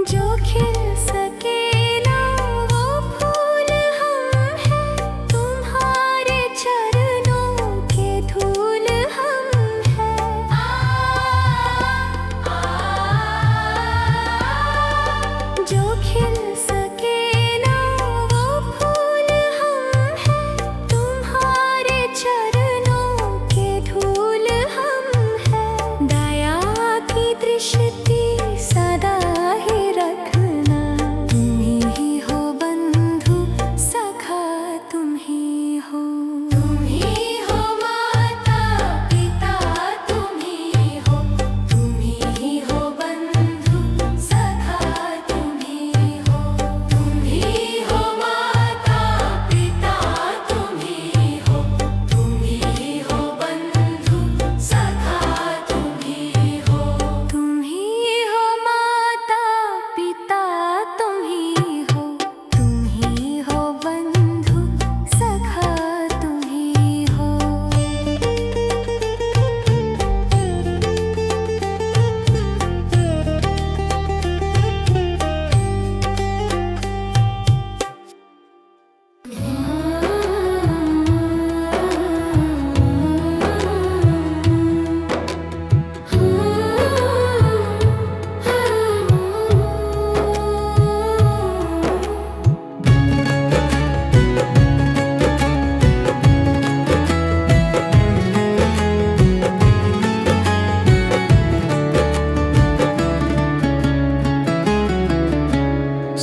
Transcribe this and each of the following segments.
जो खिल सके ना वो फूल हम हैं, तुम्हारे चरणों के धूल हम हैं। जो खिल सके ना वो फूल हम हैं, तुम्हारे चरणों के धूल हम हैं। दया की दृष्टि सदा ही रखना, तुम ही हो बंधु सखा, तुम ही हो माता पिता, तुम ही हो बंधु सखा, तुम ही हो माता पिता, तुम ही हो बंधु सखा, तुम ही हो माता पिता, तुम ही हो बंधु सखा, तुम ही हो।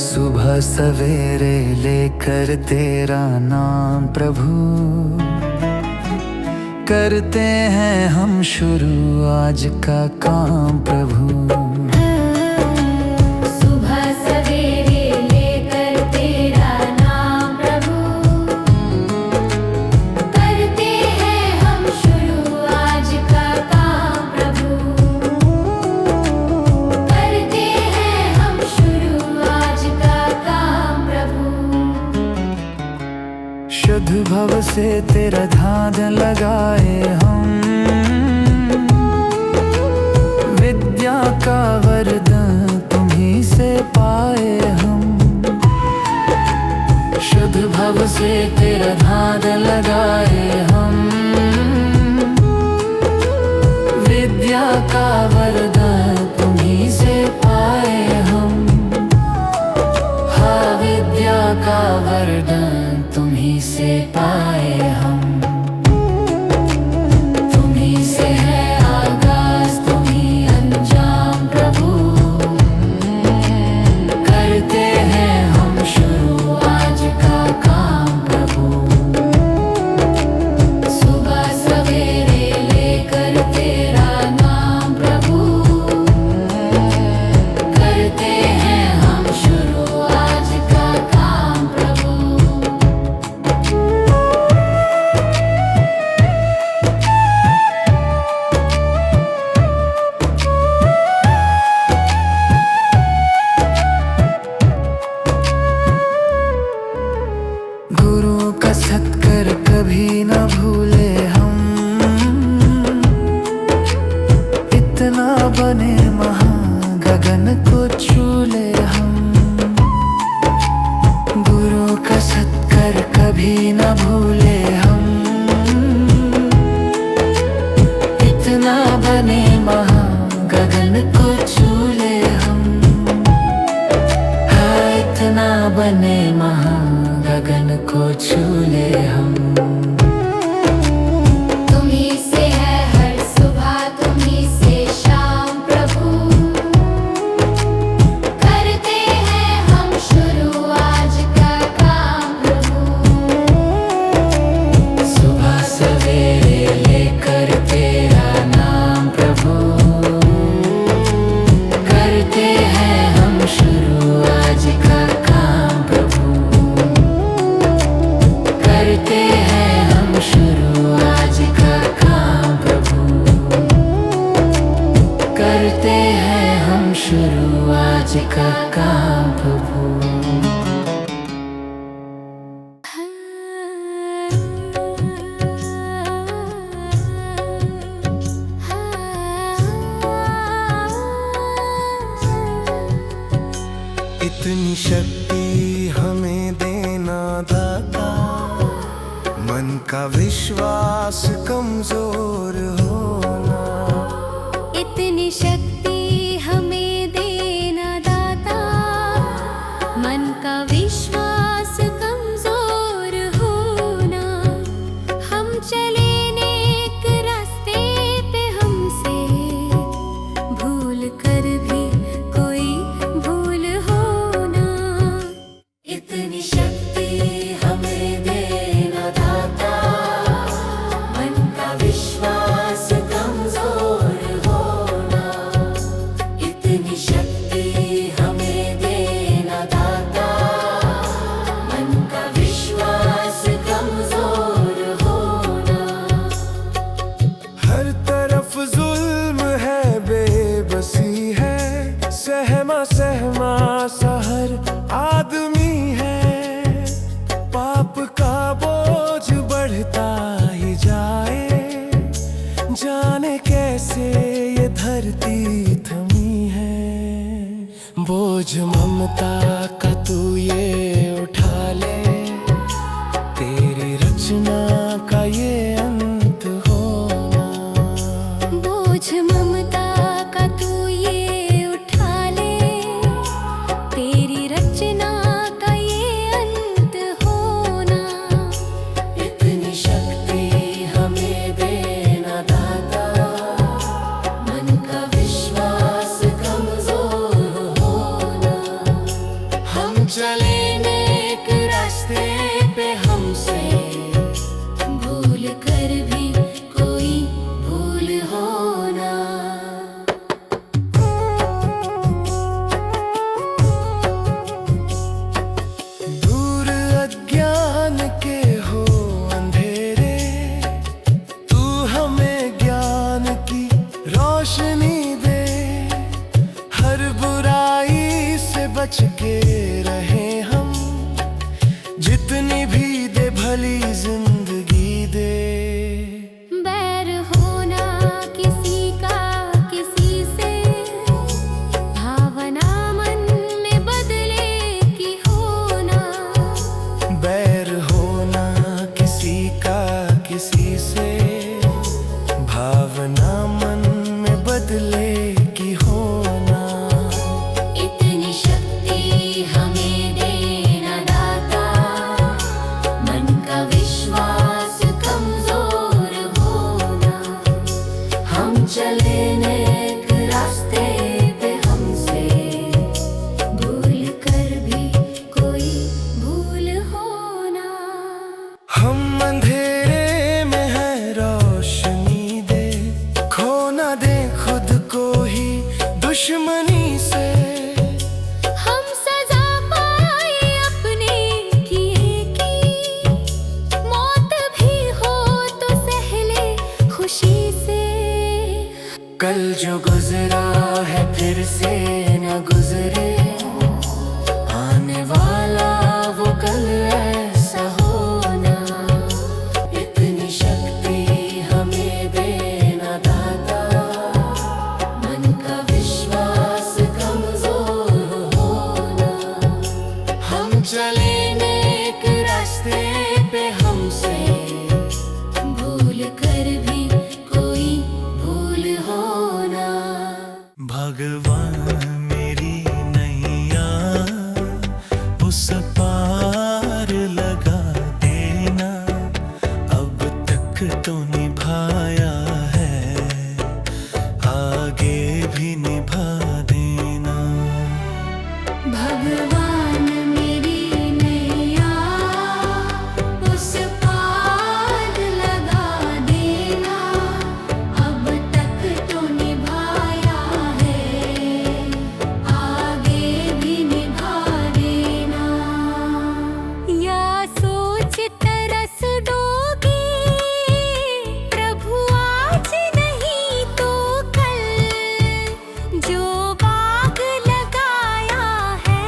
सुबह सवेरे लेकर तेरा नाम प्रभु, करते हैं हम शुरू आज का काम प्रभु। सुबह सवेरे लेकर तेरा नाम प्रभु, करते हैं हम शुरू आज का काम प्रभु, करते हैं हम शुरू आज का काम प्रभु। शुद्ध भव से तेरा ध्यान लगाए हम, विद्या का वरदान तुम्हीं से पाए हम। शुद्ध भव से तेरा ध्यान लगाए हम, विद्या का वरदान तुम्हीं से पाए हम। हाँ, विद्या का वरदान तुम्हीं से पाए हम। तुम्हीं से है आगाज, तुम्हीं अंजाम प्रभु, करते हैं हम शुरू आज का काम प्रभु। सुबह सवेरे लेकर तेरा नाम प्रभु, करते हैं हम शुरू आज का काम प्रभु। गुरु का सत्कर कभी न भूले हम, इतना बने महान गगन को छू ले हम। गुरु का सत्कर कभी न भूले हम, इतना बने महान गगन को छू ले हम। हाँ, इतना बने महान गगन को छू ले हम। तुम्हीं से है हर सुबह, तुम्हीं से शाम प्रभु, करते हैं हम शुरू आज का काम प्रभु। सुबह सवेरे लेकर तेरा नाम प्रभु, करते हैं हम शुरू आज का काम प्रभु। करते हैं हम शुरू आज का काम प्रभु, करते हैं हम शुरू आज का काम प्रभु। इतनी शक्ति हमें देना दाता, मन का विश्वास कमजोर होना। इतनी शक्ति हमें देना दाता, मन का विश्वास कमजोर होना। हम चले नेक रास्ते पे, हमसे भूल कर भी कोई भूल होना। इतनी शक्ति हमें देना दाता, मन का विश्वास कमजोर होना। इतनी शक्ति हमें देना दाता, मन का विश्वास कमजोर होना। हर तरफ जुल्म है, बेबसी है, सहमा सहमा सा हर आदमी है। पाप का बोझ बढ़ता ही जाए, जाने कैसे ये धरती थमी है। बोझ ममता का तू ये उठा ले, तेरी रचना का ये अंत होना। बोझ ममता का तू ये उठा ले, तेरी रचना का ये अंत होना। इतनी शक्ति हमें देना दाता, मन का विश्वास कमजोर होना। हम चले नेक रास्ते पे, हमसे भूल कर भी कोई भूल होना। दूर अज्ञान के हो अंधेरे, तू हमें ज्ञान की रोशनी दे। हर बुराई से बच के रहे हम, जितनी भी दे भली जिंदगी दे। बैर होना किसी का किसी से, भावना मन में बदले की होना। बैर होना किसी का किसी से, भावना मन में बदले की होना। इतनी शक्ति हमें देना दाता, मन का विश्वास कमजोर होना। हम चले नेक रास्ते पे, हमसे भूल कर भी कोई भूल होना। हम अंधेरे में है, रोशनी दे। खो ना दे खुद को ही दुश्मनी से। हम सजा पाए अपने किए की, मौत भी हो तो सहले खुशी से। कल जो गुजरा है फिर से न गुजरे, आने वाला वो कल ऐसा होना। इतनी शक्ति हमें देना दाता, मन का विश्वास कमजोर होना। हम चले नेक रास्ते पे, हमसे भूल कर भी कोई भूल होना। भगवान मेरी नैया उस पार लगा देना, अब तक तो निभाया है, आगे भी निभा देना। भगवान मेरी नैया उस पार लगा देना, अब तक तो निभाया है, आगे भी निभा देना। या सोच तरस डोगे प्रभु आज नहीं तो कल, जो बाग लगाया है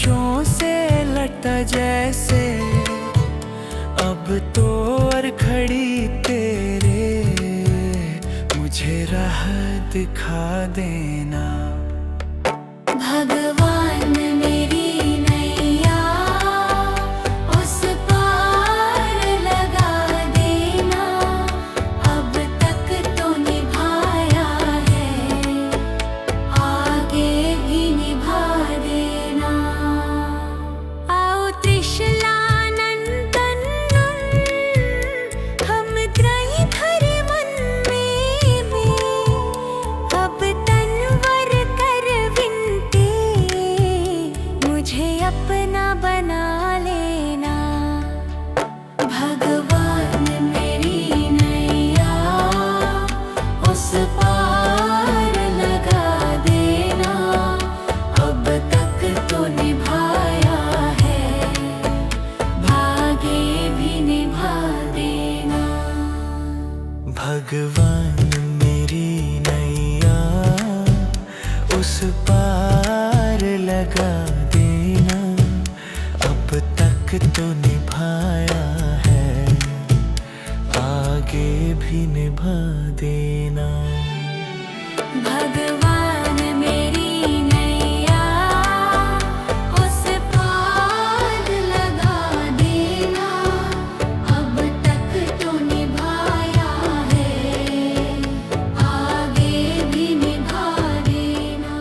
बारिशों से लटा जैसे अब तो और खड़ी तेरे, मुझे राह दिखा देना। भगवान मेरी नैया उस पार लगा देना, अब तक तो निभाया है, आगे भी निभा देना। आओ त्रिशलानंदन हम त्रयी धर मन में, अब तनवर कर विनते, मुझे अपना बना लेना। भगवान मेरी नैया उस पार लगा देना, अब तक तो निभाया है, भागे भी निभा देना। भगवान मेरी नैया उस पार लगा देना, अब तक तो निभाया है, आगे भी निभा देना। भगवान मेरी नैया उस पार लगा देना, अब तक तो निभाया है, आगे भी निभा देना।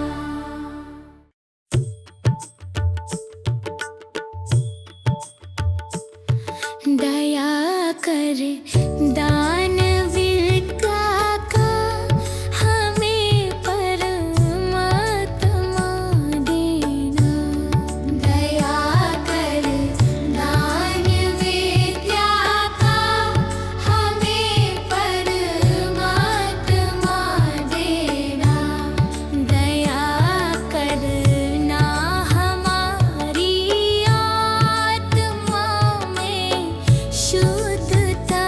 दया कर दानवीर का हमें परमात्मा देना। दया कर दानवीर का हमें परमात्मा देना। दया करना हमारी आत्मा में शुद्धता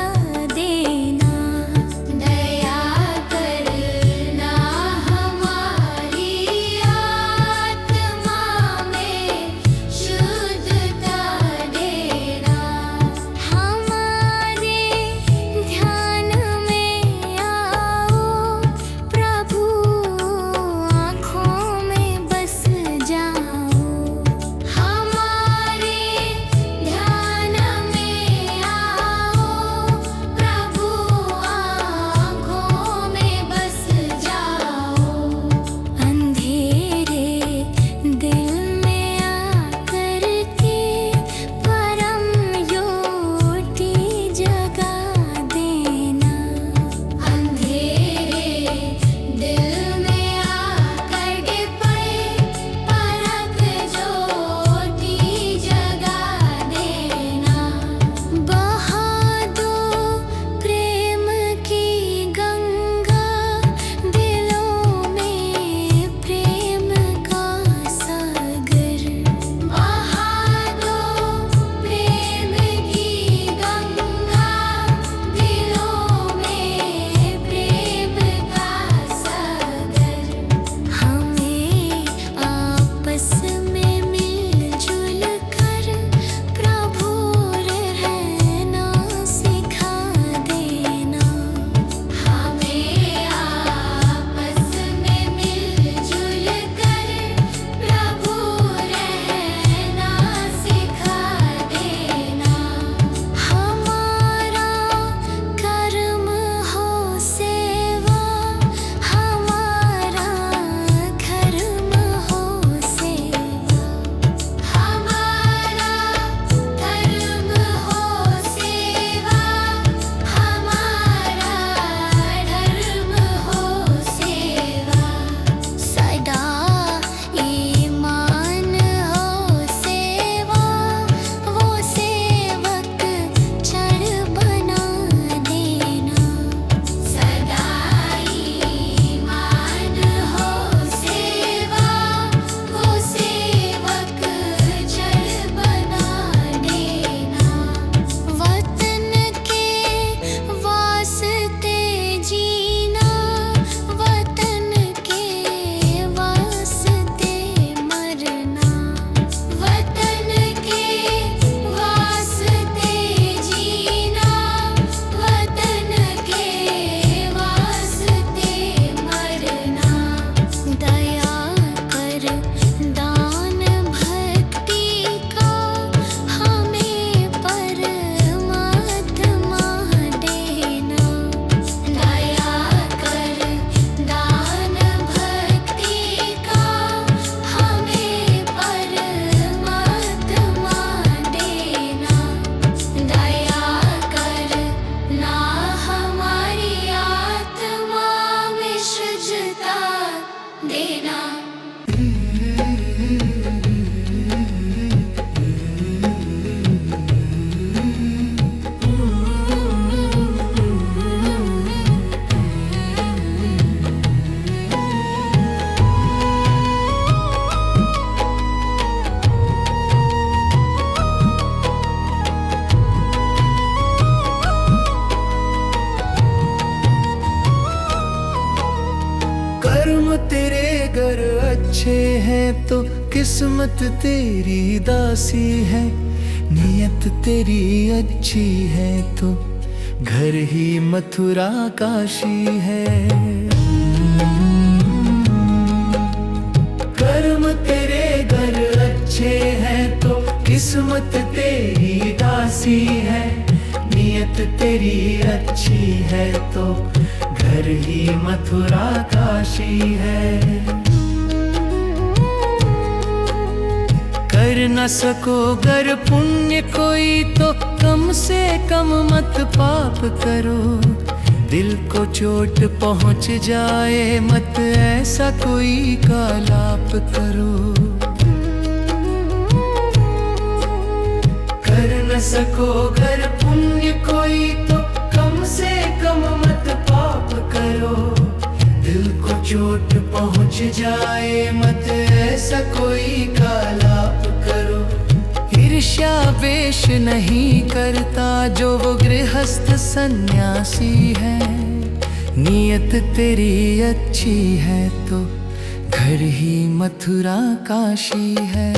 है तो किस्मत तेरी दासी है, नियत तेरी अच्छी है तो घर ही मथुरा काशी है। कर्म तेरे घर अच्छे हैं तो किस्मत तेरी दासी है, नियत तेरी अच्छी है तो घर ही मथुरा काशी है। कर न सको गर पुण्य कोई तो कम से कम मत पाप करो, दिल को चोट पहुंच जाए मत ऐसा कोई कालाप करो। कर न सको गर पुण्य कोई तो कम से कम मत पाप करो, दिल को चोट पहुंच जाए मत ऐसा कोई कालाप करो। ईर्ष्या वेश नहीं करता जो वो गृहस्थ सन्यासी है, नियत तेरी अच्छी है तो घर ही मथुरा काशी है।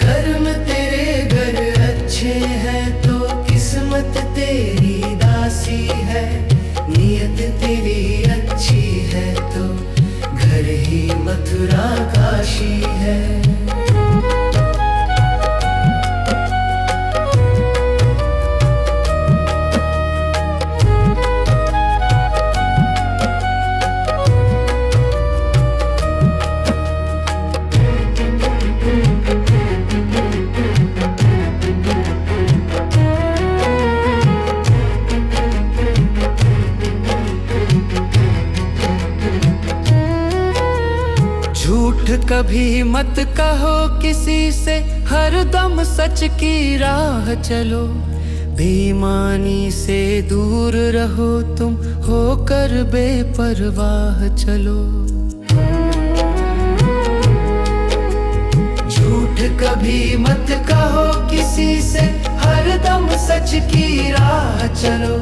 कर्म तेरे घर अच्छे हैं तो किस्मत तेरी दासी है, नियत तेरी अच्छी है तो घर ही मथुरा काशी है। झूठ कभी मत कहो किसी से, हरदम सच की राह चलो। बेईमानी से दूर रहो तुम, होकर बेपरवाह चलो। झूठ कभी मत कहो किसी से, हरदम सच की राह चलो।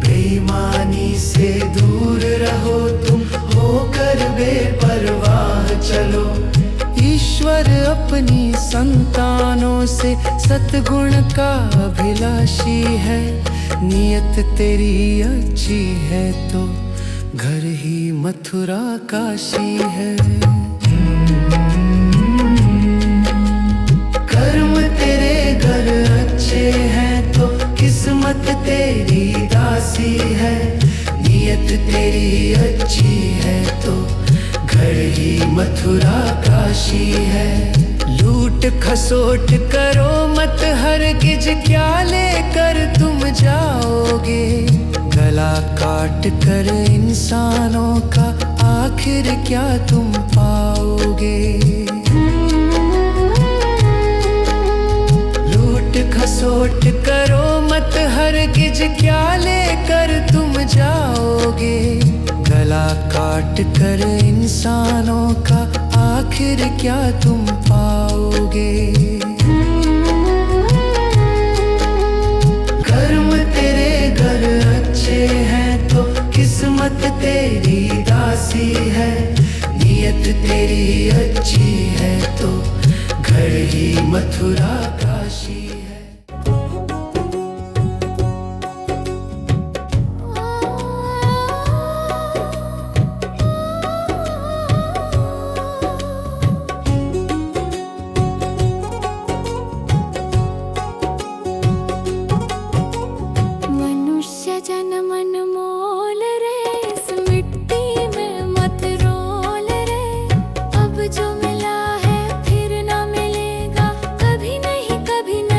बेईमानी से दूर रहो तुम, होकर बेपरवाह चलो। ईश्वर अपनी संतानों से सतगुण का अभिलाषी है, नियत तेरी अच्छी है तो घर ही मथुरा काशी है। कर्म तेरे घर अच्छे हैं तो किस्मत तेरी दासी है, नियत तेरी अच्छी है तो घर ही मथुरा काशी है। लूट खसोट करो मत हरगिज, क्या लेकर तुम जाओगे। गला काट कर इंसानों का आखिर क्या तुम पाओगे। लूट खसोट करो मत हरगिज, क्या लेकर तुम जाओगे। गला काट कर इंसानों का आखिर क्या तुम पाओगे। कर्म तेरे घर अच्छे हैं तो किस्मत तेरी दासी है, नियत तेरी अच्छी है तो घर ही मथुरा काशी है। जो मिला है फिर ना मिलेगा, कभी नहीं कभी नहीं।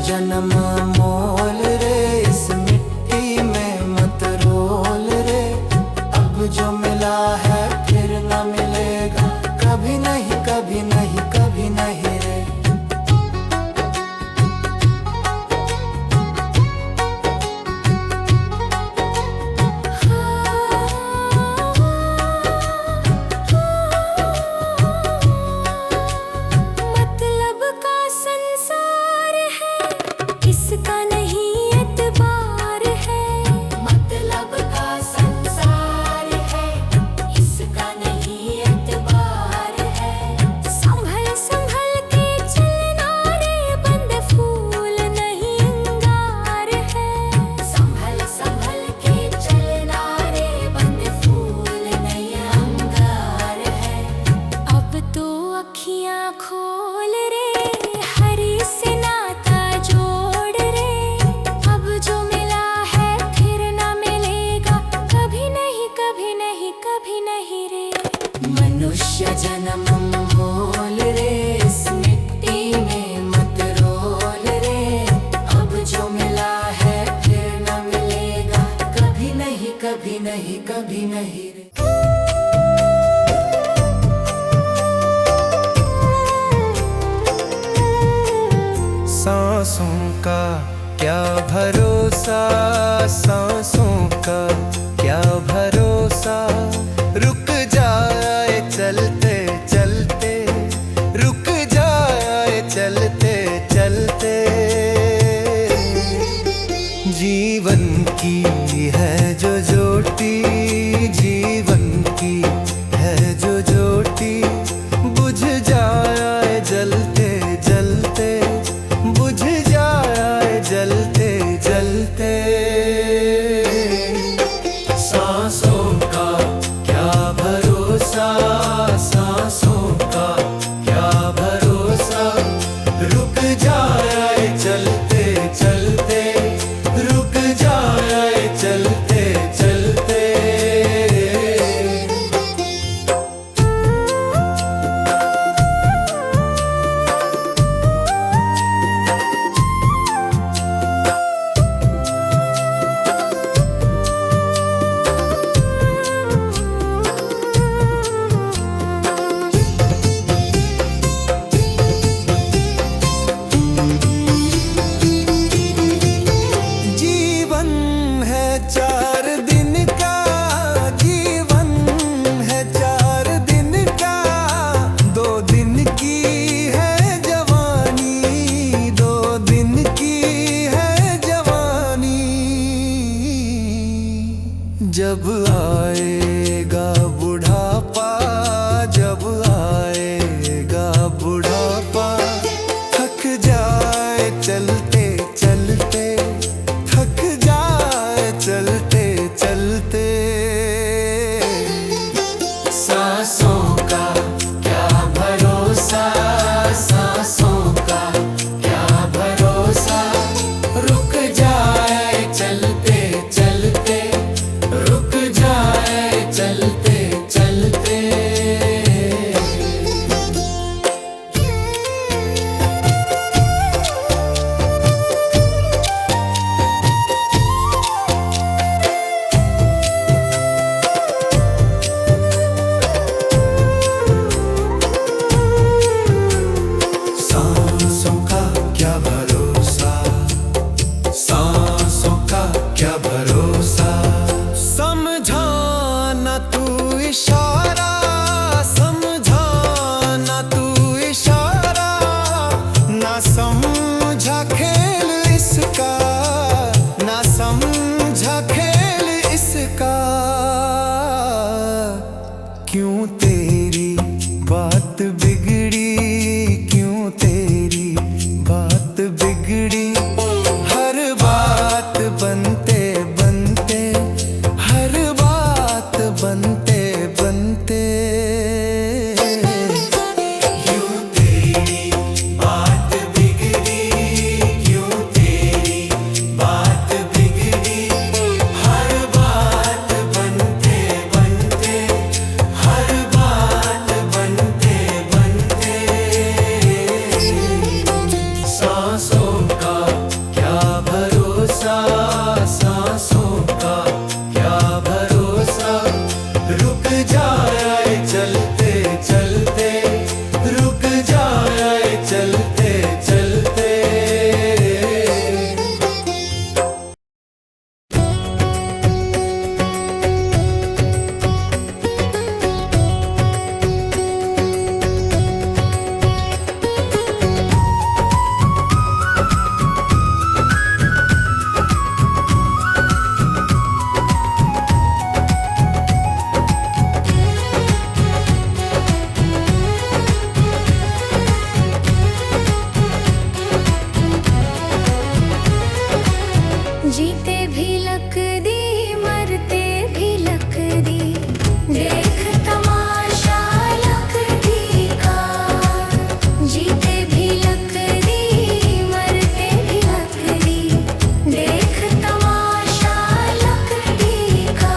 जन्म मोल रे, इस मिट्टी में मत रोल रे। अब जो मिला है फिर न मिलेगा, कभी नहीं कभी नहीं कभी नहीं रे। मतलब का संसार है, इसका नहीं एतबार है। मतलब का संसार है, इसका नहीं एतबार है। संभल संभल के चलना रे, बंद फूल नहीं अंगार है। संभल संभल के चलना रे, बंद फूल नहीं अंगार है। अब तो अखियां खोल रे, हरी से नाता जोड़ रे। अब जो मिला है फिर ना मिलेगा, कभी नहीं कभी नहीं कभी नहीं रे। मनुष्य जन्म मोल रे, इस मिट्टी में मत रोल रे। अब जो मिला है फिर न मिलेगा, कभी नहीं कभी नहीं कभी नहीं रे। सांसों का क्या भरोसा, सांसों का क्या भरोसा। रुक जाए चलते चलते, रुक जाए चलते चलते। जीवन की है जो ज्योति, जीवन की है जो ज्योति। बुझ जाए जलते जलते, बुझ जाए जलते जलते। सांसों का क्या भरोसा, सांसों का क्या भरोसा। रुक जाए चलते चलते, रुक जाए चलते चलते। जीवन है 4 दिन का, जीवन है 4 दिन का। 2 दिन की है जवानी, 2 दिन की है जवानी। जब आएगा बुढ़ापा, जब आएगा बुढ़ापा। थक जाए चलते चलते, थक जाए चलते चलते। सांसों का क्या भरोसा, सांसों का क्या भरोसा। रुक जाए चलते चलते, रुक जाए चलते चलते। सांसों का क्या भरोसा, सांसों का क्या भरोसा। समझाना तू इशारा, समझाना तू इशारा। ना समझा खेल इसका, ना समझा खेल इसका। क्यों तेरी बात बिगड़ी, क्यों तेरी बात बिगड़ी। हर बात बनते बनते, हर बात बनते बनते। क्यों तेरी बात बिगड़ी, क्यों तेरी बात बिगड़ी। हर बात बनते बनते, हर बात जाए चलते चलते, रुक जाए चलते चलते। जीते भी लक दी, मरते भी लक दी, देख तमाशा लकड़ी का। जीते भी लक दी, मरते भी लक दी, देख तमाशा लकड़ी का।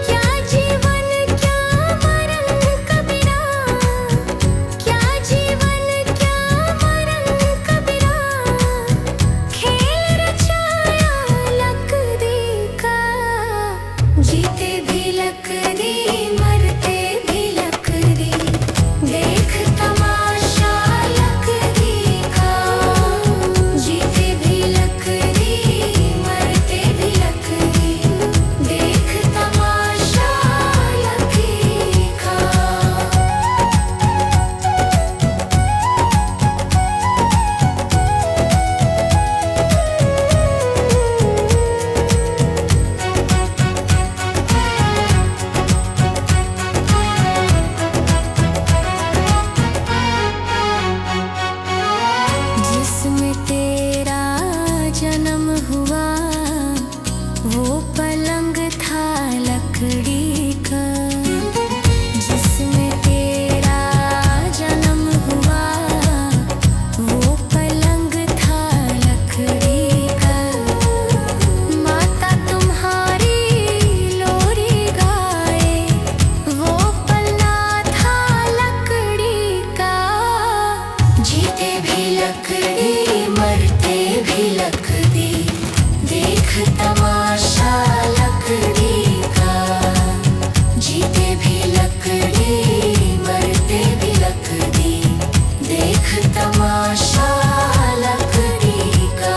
क्या जीवन क्या मरण कबीरा, क्या जीवन क्या मरण कबीरा, खेल रचाया लकड़ी का। जीते भी लकड़ी, मरते भी लकड़ी, देख तमाशा लकड़ी का। जीते भी लकड़ी, मरते भी लकड़ी, देख तमाशा लकड़ी का। जिसमें तेरा जन्म हुआ, वो पलंग था लकड़ी का। जिसमें तेरा जन्म हुआ, वो पलंग था लकड़ी का। माता तुम्हारी लोरी गाए, वो पलना था लकड़ी का। जीते भी लकड़ी, मरते भी लकड़ी, देख तमाशा लकड़ी का। जीते भी लकड़ी, मरते भी लकड़ी, देख तमाशा लकड़ी का।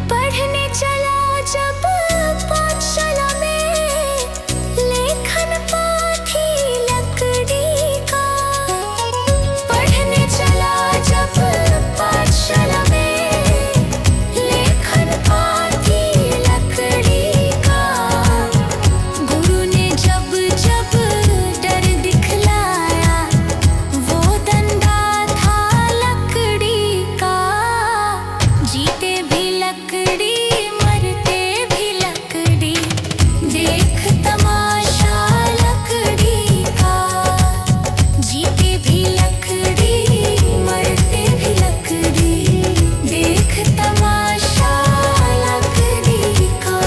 पढ़ने चला जब पाठशाला में, लेखन पाठी लकड़ी का। पढ़ने चला जब पाठशाला में, लेखन पाठी लकड़ी का। गुरु ने जब जब डर दिखलाया, वो डंडा था लकड़ी का। जीते भी लकड़ी, मरते भी लकड़ी, देख तमाशा लकड़ी का। जीते भी लकड़ी, मरते भी लकड़ी, देख तमाशा लकड़ी का।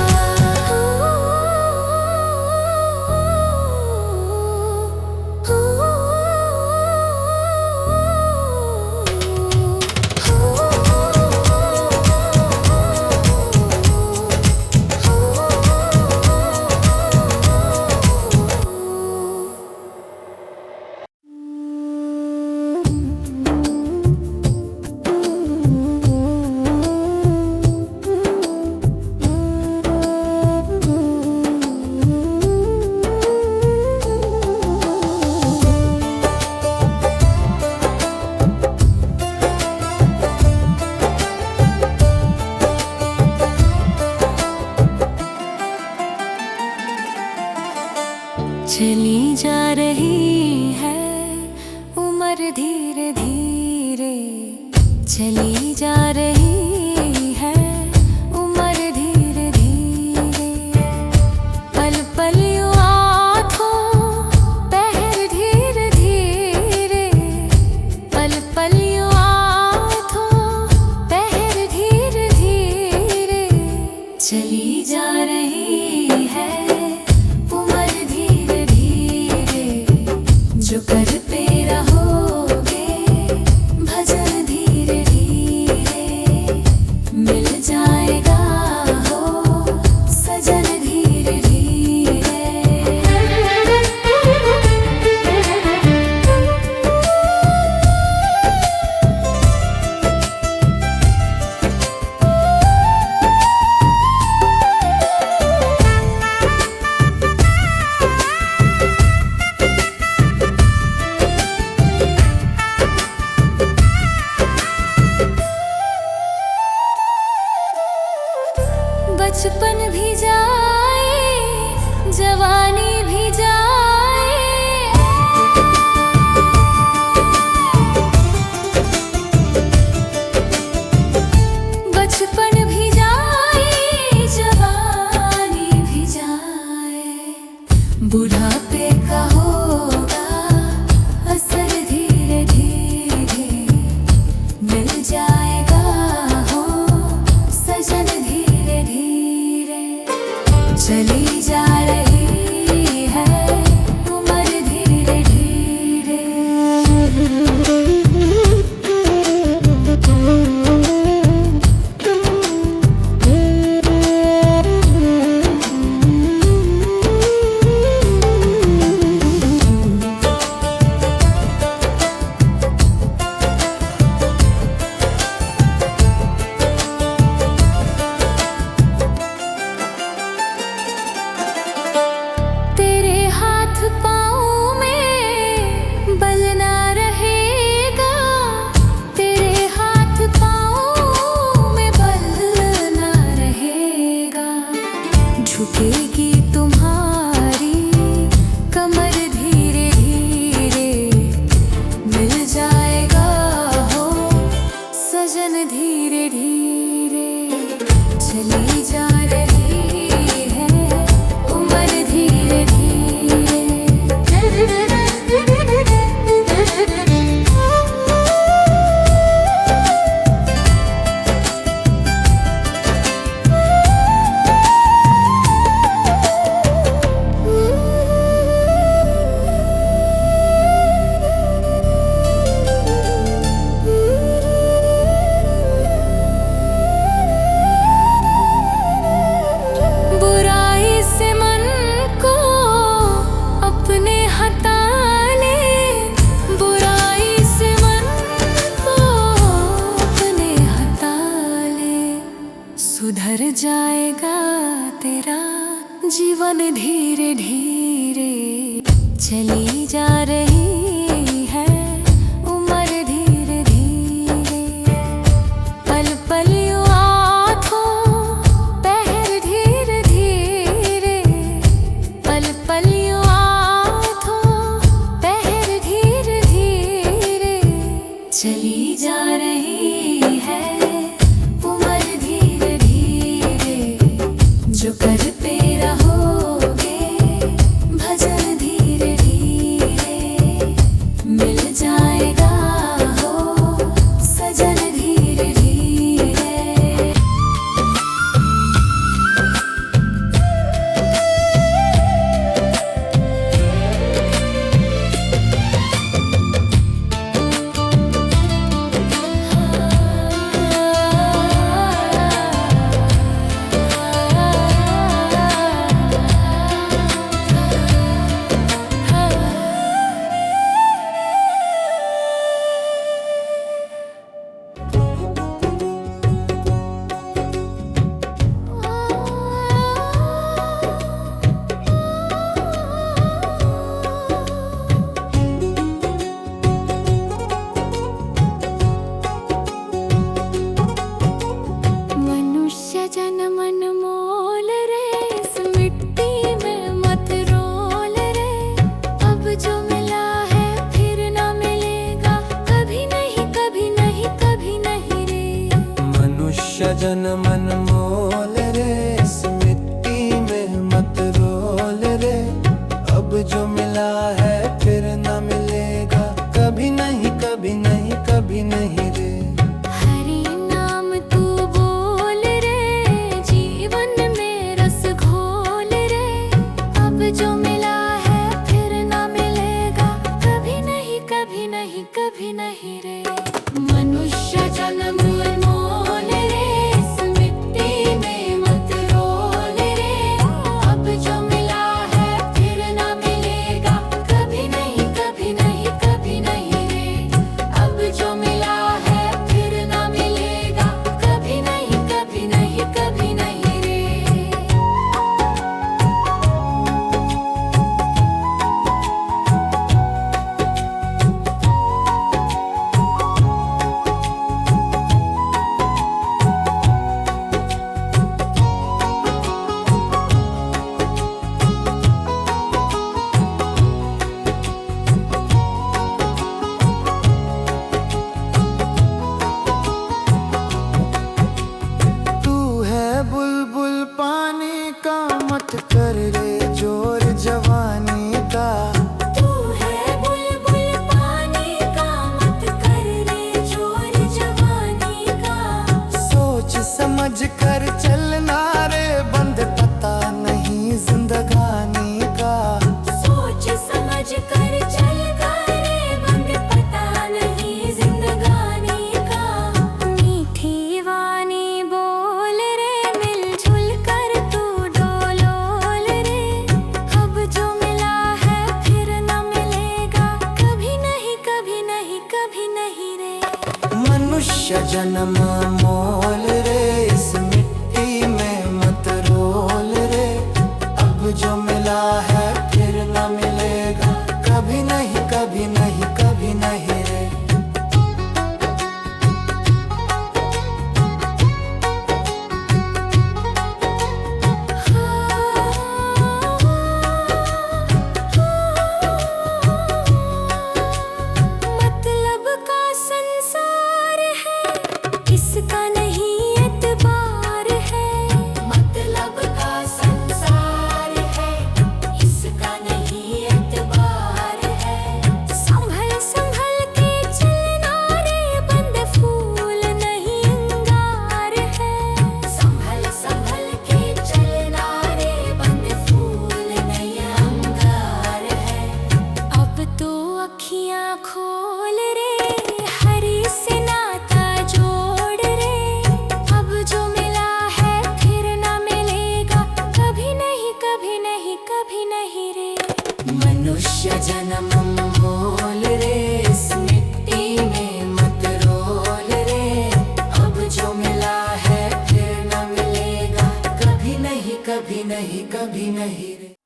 चली जा रही है उम्र धीरे धीरे, चली जा रही है उम्र धीरे धीरे। पल पल यूं आँखों पहर धीरे धीरे, पल पल यूं आँखों पहर धीरे धीरे। चली चली जा रही है उम्र धीरे धीरे, जो करते रहोगे भजन धीरे धीरे मिल जाएगा हो सजन धीरे धीरे। बचपन भी जाए जवानी भी जाए, बचपन भी जाए जवानी भी जाए, बुढ़ापे का होगा असर धीरे धीरे मिल जाएगा हो सजन धीरे धीरे। चली जा रही है उम्र धीरे धीरे। तेरे हाथ पाँव में बल ना रहेगा, तेरे हाथ पाँव में बल ना रहेगा, झुकेगी तुम्हारी कमर धीरे धीरे मिल जाएगा हो सजन धीरे धीरे। चली जा रही है उम्र धीरे धीरे। बुराई से मन को अपने हटा ले, बुराई से मन को अपने हटा ले, सुधर जाएगा तेरा जीवन धीरे धीरे। चली जा रही है उम्र धीरे धीरे, पल पल यूं आँखों पहर धीरे धीरे, पल पल यूं आँखों पहर धीरे धीरे। चली जा रही है उम्र धीरे धीरे, जो करते रहोगे भजन धीरे धीरे मिल जाएगा हो सजन धीरे धीरे। मत कर रे जोर जवानी का। तू है बुलबुल पानी का, मत कर रे जोर जवानी का। सोच समझ कर चलना रे, बंद पता नहीं जिंदगानी का। सोच समझ कर चल रे, बंद पता नहीं जिंदगानी का। मीठी वाणी बोल रे, मिलजुल कर तू डोलोल रे। अब जो मिला है फिर न मिलेगा, कभी नहीं कभी नहीं कभी नहीं रे। मनुष्य जन्म मोल रे, इस मिट्टी में मत रोल रे। अब जो मिला है फिर न मिलेगा, कभी नहीं कभी नहीं कभी नहीं रे। मतलब का संसार है, इसका नहीं एतबार है। मतलब का संसार है, इसका नहीं एतबार है। संभल संभल के चलना रे, बंद फूल नहीं अंगार है। संभल संभल के चलना रे, बंद फूल नहीं अंगार है। अब तो अखियां खोल रे, हरी से नाता जोड़ रे। अब जो मिला है फिर न मिलेगा, कभी नहीं कभी नहीं कभी नहीं रे। मनुष्य जन्म मोल रे, इस मिट्टी में मत रोल रे। अब जो मिला है फिर न मिलेगा, कभी नहीं कभी नहीं कभी नहीं रे।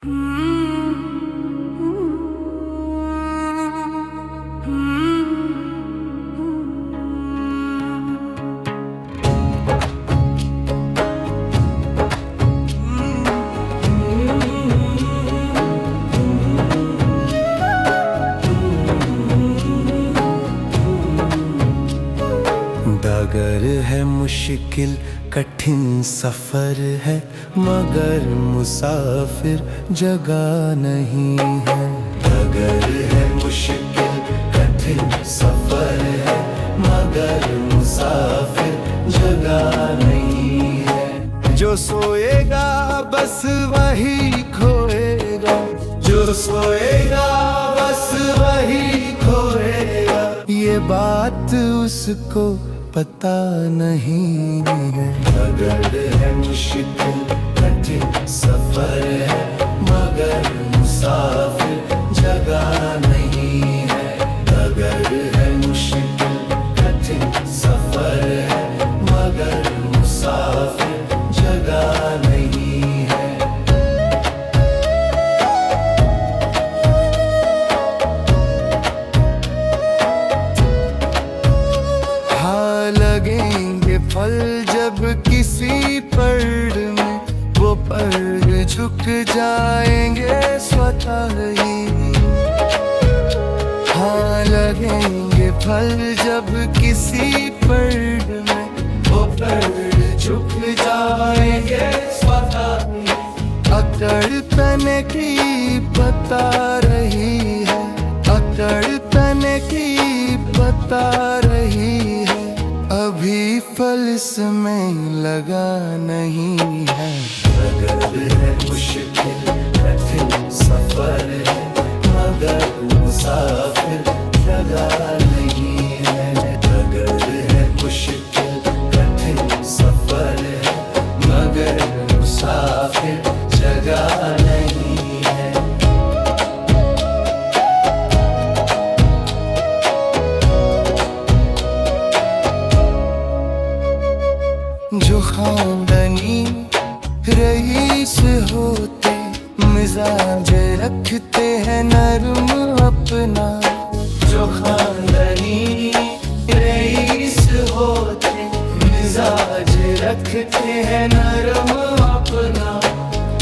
डगर है मुश्किल कठिन सफर है, मगर मुसाफिर जगह नहीं है। डगर है मुश्किल कठिन सफर है, मगर मुसाफिर जगह नहीं है। जो सोएगा बस वही खोएगा, जो सोएगा बस वही खोएगा। ये बात उसको पता नहीं है। डगर है मुश्किल कठिन सफर है, मगर मुसाफिर जगह नहीं है। डगर है मुश्किल कठिन सफर है, मगर मुसाफिर जगह नहीं है। हाँ लगेंगे फल जब किसी पेड़ में, वो पेड़ झुक जाएंगे स्वतः ही। हाँ लगेंगे फल जब किसी पेड़ में, वो पेड़ झुक जाएंगे स्वतः ही। अकड़ तने की बता रही है, अकड़ तने की बता रही है। अभी फल इसमें लगा नहीं है। डगर है मुश्किल कठिन सफर है, मगर मुसाफिर जगह नहीं है। डगर है मुश्किल कठिन सफर है, मगर मुसाफिर जगह नहीं है। जो खानदानी रईस होते, मिजाज रखते हैं नरम अपना। जो खानदानी रईस होते, मिजाज रखते हैं नरम अपना।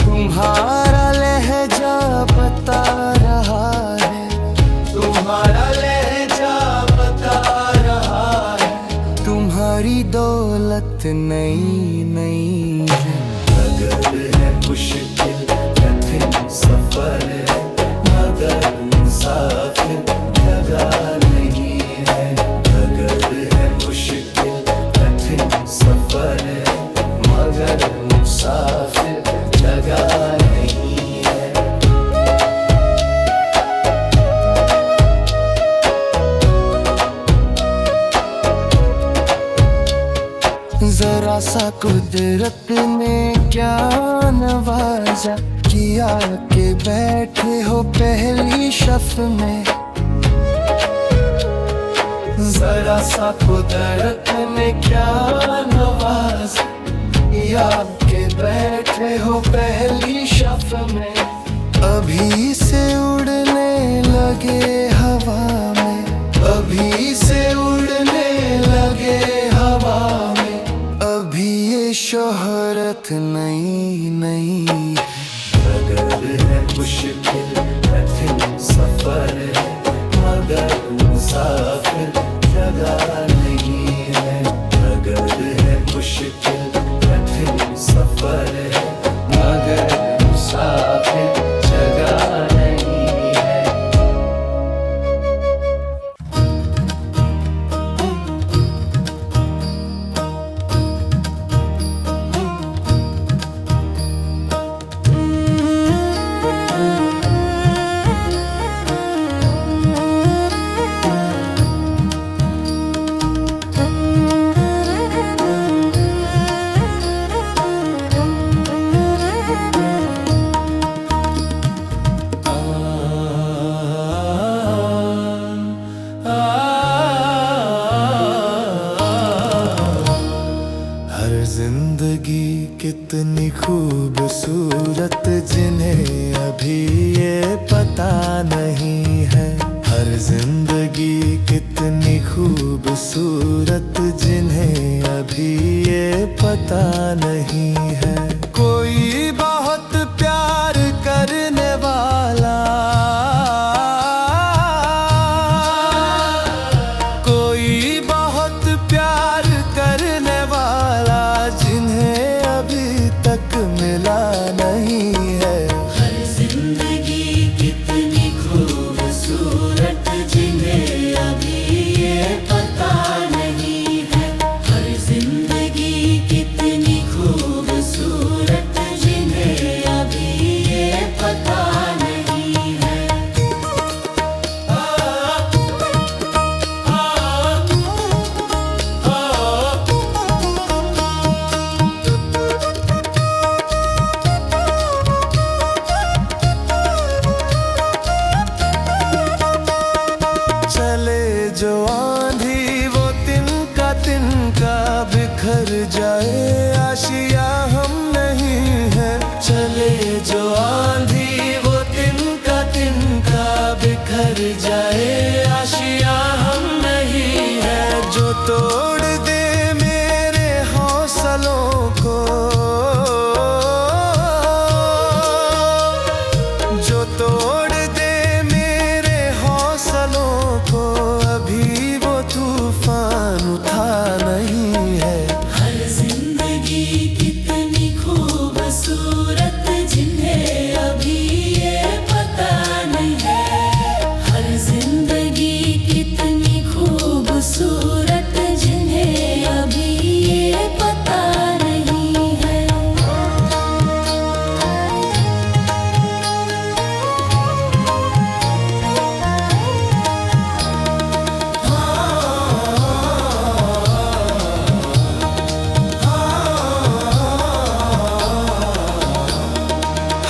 तुम्हारा लहजा बता रहा है, तुम्हारा लहजा बता रहा है। तुम्हारी दौलत नई नई है। डगर है मुश्किल कुदरत ने क्या नवाजा, किया के बैठे हो पहली शफ में। जरा सा कुदरत ने क्या नवाजा, किया के बैठे हो पहली शफ में। अभी से उड़ने लगे हवा में, अभी से उड़ने लगे हवा में। अभी ये शोहरत नई नई, अगर है मुश्किल कठिन सफर है, मगर मुसाफिर जगह नहीं है। अगर है मुश्किल कठिन सफर है, मगर मुसाफिर जगह नहीं है। हर जिंदगी कितनी खूबसूरत जिन्हें अभी ये पता नहीं है। हर जिंदगी कितनी खूबसूरत जिन्हें अभी ये पता नहीं है। कोई बहुत प्यार करने वाला, कोई बहुत प्यार करने वाला जिन्हें अभी तक मिला नहीं है। हर जिंदगी कितनी खूबसूरत जिन्हें अभी ये पता नहीं है। हर जिंदगी कितनी खूबसूरत जिन्हें अभी ये पता नहीं है। चले जो आंधी वो तिनका बिखर जाए, आशिया हम नहीं है। चले जो आंधी वो तिनका बिखर जाए, आशिया हम नहीं है। जो तोड़ दे मेरे हौसलों को, जो तोड़ दे मेरे हौसलों को, अभी वो तूफान उठा नहीं है। हर जिंदगी कितनी खूबसूरत जिन्हें अभी ये पता नहीं है। हर जिंदगी कितनी खूबसूरत जिन्हें अभी ये पता नहीं है।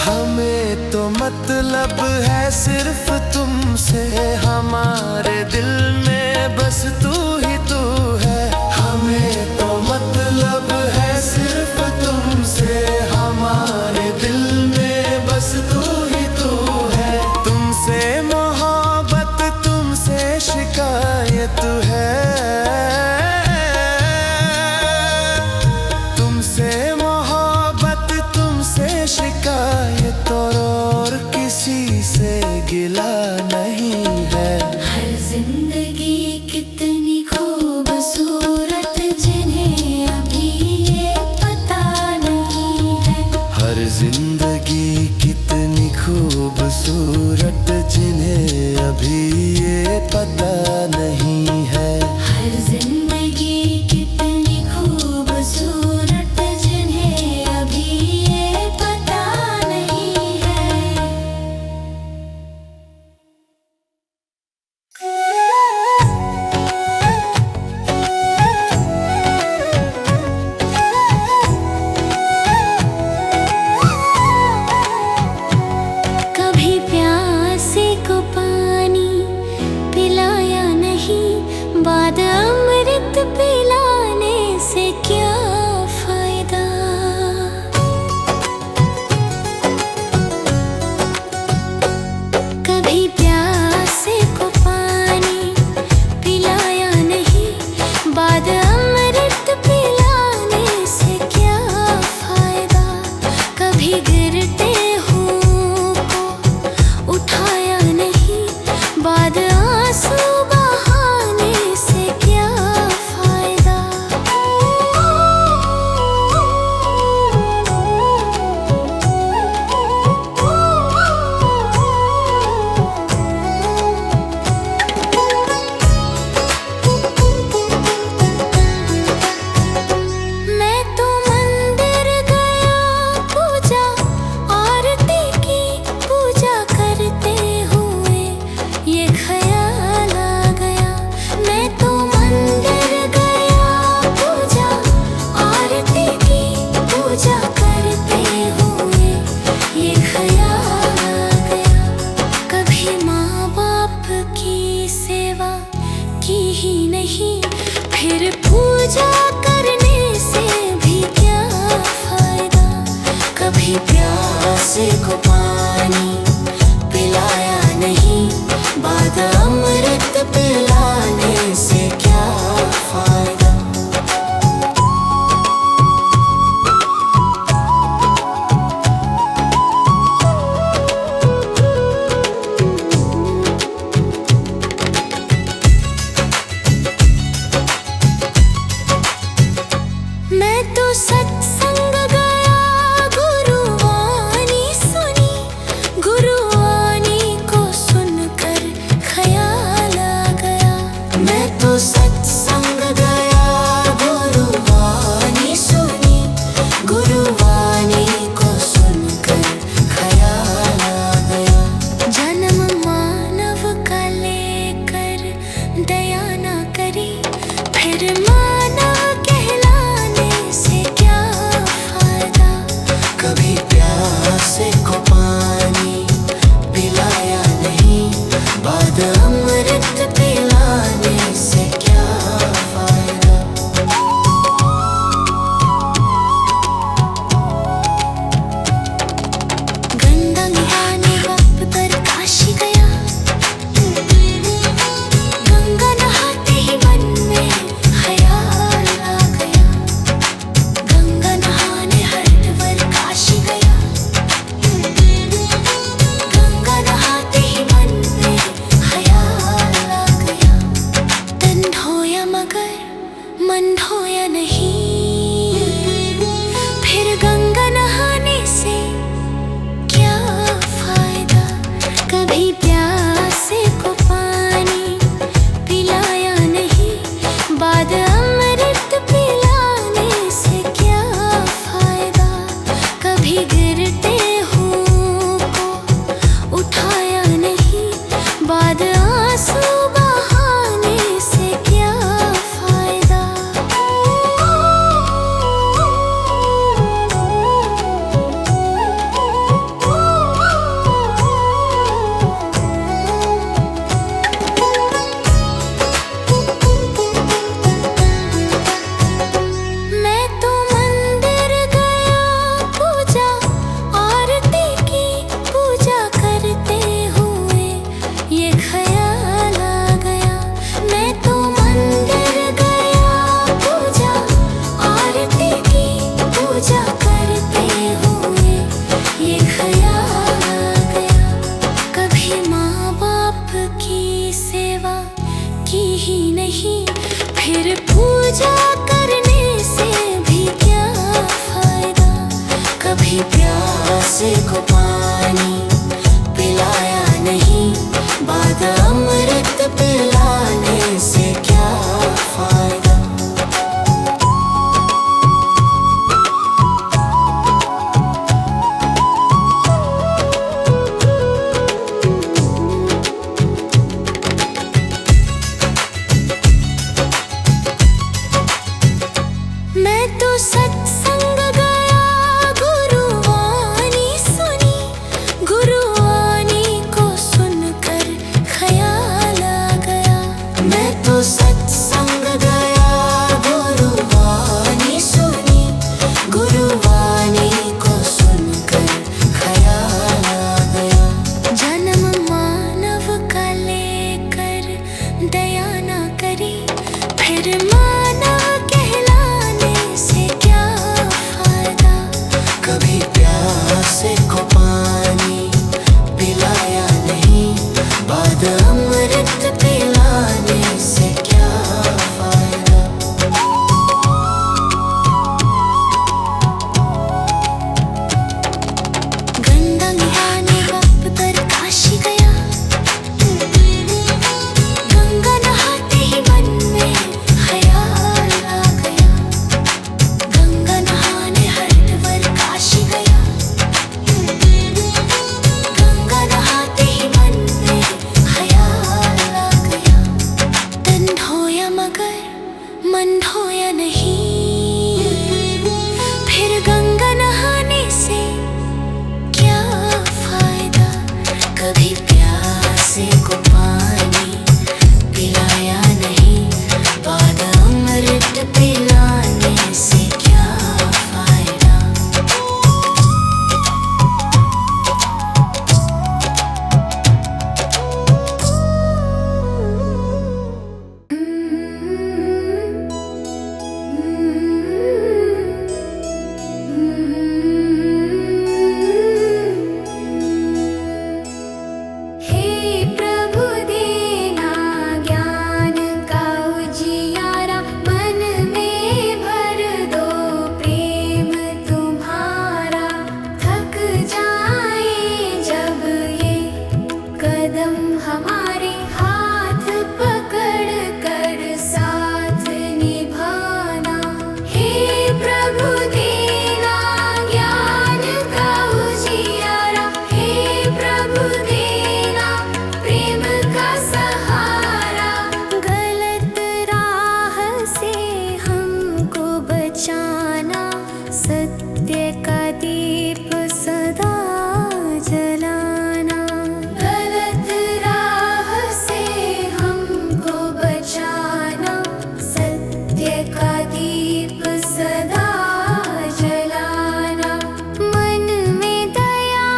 हमें तो मतलब है सिर्फ तुमसे, हमारे दिल में बस तू ही तू है। हमें तो मतलब है सिर्फ तुमसे, हमारे दिल में बस तू ही तू है। तुमसे मोहब्बत तुमसे शिकायत है, तुमसे मोहब्बत तुमसे शिकायत, और किसी से गिला नहीं है। हर जिंदगी कितनी खूबसूरत जिन्हें अभी ये पता नहीं है। हर जिंदगी कितनी खूबसूरत जिन्हें अभी ये पता नहीं है। हर जिंदगी कितनी खूबसूरत जिन्हें अभी ये पता नहीं है। गिरते हूँ को उठाया नहीं, बाद आंसू बहाने से क्या फायदा। मैं तो मंदिर गया, पूजा आरती की, पूजा करते हुए ये ख्याल आ गया। मैं तो मंदिर गया, पूजा आरती की, पूजा करते हुए ये ख्याल आ गया। कभी माँ बाप की सेवा की ही नहीं, फिर पूजा करने से भी क्या फायदा। कभी प्यासे को पानी पिलाया नहीं, बाद अमृत पिलाने से क्या फायदा। मैं तो सत्संग गया, गुरुवाणी सुनी, गुरुवाणी को सुनकर ख्याल आ गया। मैं तो सत्संग गया, गुरुवाणी सुनी, गुरुवाणी को सुनकर ख्याल आ गया। जन्म मानव का लेकर दया ना करी, फिर मानव कहलाने से क्या फायदा। कभी प्यासे को पानी पिलाया नहीं, बाद अमृत पिलाने से क्या फायदा। गंगा नहाने वक्त पर काशी गया, गंगा नहाते ही मन में ख्याल आ गया। गंगा नहाने हरिद्वार काशी गया, गंगा नहाते ही मन में ख्याल आ गया। तन धोया मगर मन धोया नहीं, फिर गंगा नहाने से क्या फायदा। कभी प्यासे को पानी पिलाया नहीं, बाद अमृत पिलाने से क्या फायदा। कभी गिरते हूँ को उठाया नहीं, बाद आंसू बहाने से क्या फायदा। मैं तो मंदिर गया, पूजा आरती की, पूजा करते हुए ये ख्याल आ गया। मैं तो मंदिर गया, पूजा आरती की, पूजा करते हुए ये ख्याल आ गया। कभी माँ बाप की सेवा की ही नहीं, फिर पूजा करने से भी क्या फायदा। कभी प्यासे को पानी पिलाया नहीं, बाद अमृत पिलाने से क्या फायदा। मैं तो सत्संग गया, गुरुवाणी सुनी, गुरु कभी प्यासे को पानी पिलाया नहीं, बाद अमृत पिलाने से क्या फायदा। हे प्रभु देना ज्ञान का उजियारा, मन में भर दो प्रेम तुम्हारा। थक जाए जब ये कदम हमारे, हाथ पकड़ कर साथ निभाना। हे प्रभु देना ज्ञान का उजियारा, हे प्रभु देना प्रेम का सहारा। गलत राह से हमको बचाना, सत्य का दीप सदा जलाना। गलत राह से हमको बचाना, सत्य का दीप सदा जलाना। मन में दया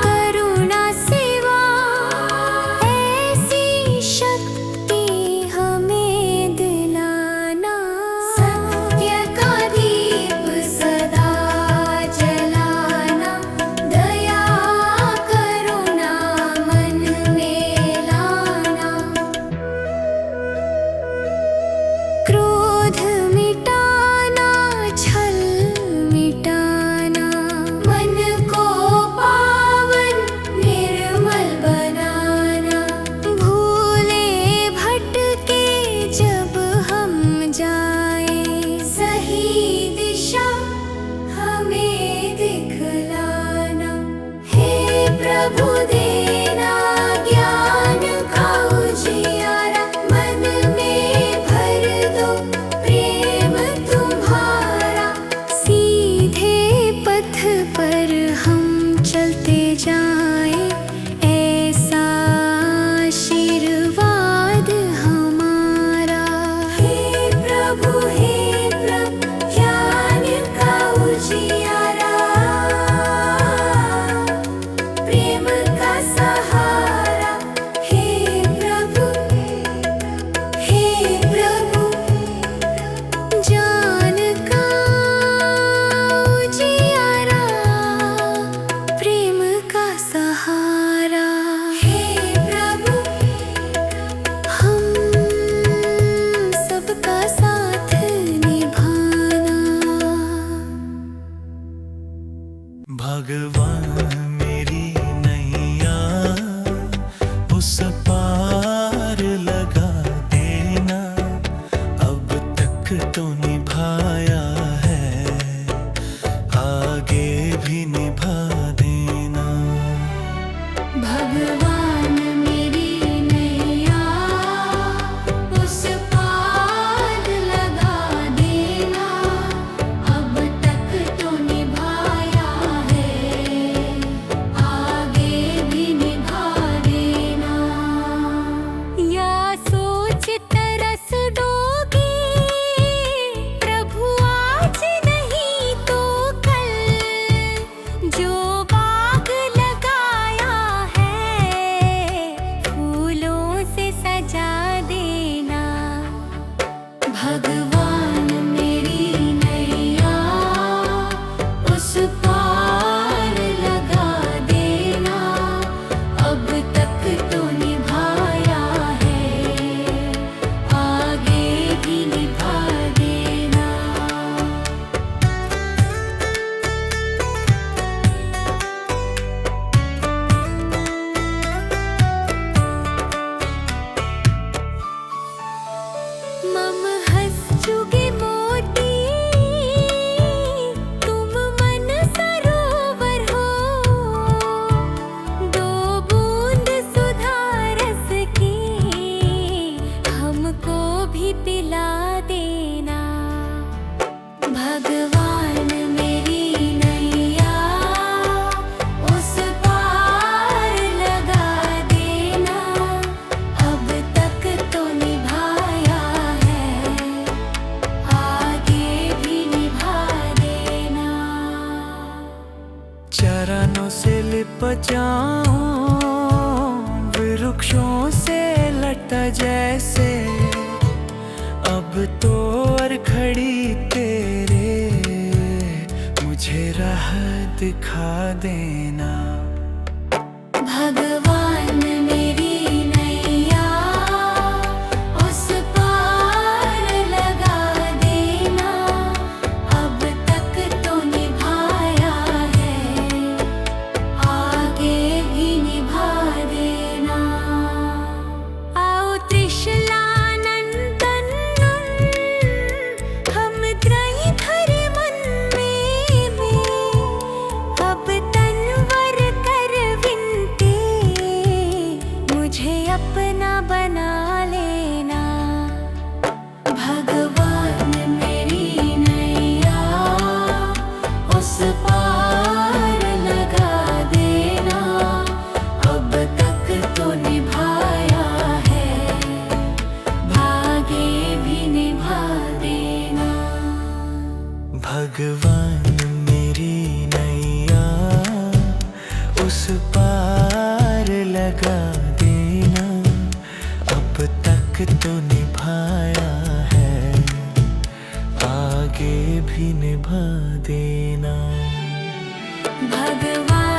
करुणा सेवा, ऐसी शक्ति हमें दिलाना। सत्य का दीप सदा जलाना, दया करुणा मन में लाना। क्रोध मिटाना, छल मिटाना, मन को पावन निर्मल बनाना। भूले भटके जब हम जाए, सही दिशा हमें दिखलाना। हे प्रभु देना ज्ञान का उजियारा, मन में भर दो प्रेम तुम्हारा। सीधे पथ पर हम चलते जाएं, ऐसा आशीर्वाद हमारा। हे प्रभु ज्ञान का उजियारा, प्रेम का सहारा। हे प्रभु जान का उजियारा, प्रेम का सहारा। हे प्रभु हम सबका साथ निभाना। भगवान मेरी नैया उस पार लगा देना, अब तक तो निभाया है, आगे भी निभा देना। भगवान मेरी नैया उस पार लगा देना, अब तक तो निभाया है, आगे भी निभा देना। चट्टानों से लिपट जाऊं, वृक्षों से लटा जैसे। अब तो और खड़ी तेरे, मुझे राह दिखा देना। भगवान मेरी नैया उस पार लगा देना, अब तक तो निभाया है, आगे भी निभा देना। आओ त्रिशला नंदन, हम त्रय धर मन में, अब तनवर कर विनती, मुझे अपना बना लेना। भगवान मेरी नैया उस पार लगा देना, अब तक तो निभाया है, भागे भी निभा देना। भगवान मेरी नैया उस पार लगा देना, अब तक तो निभाया है, आगे भी निभा देना। भगवान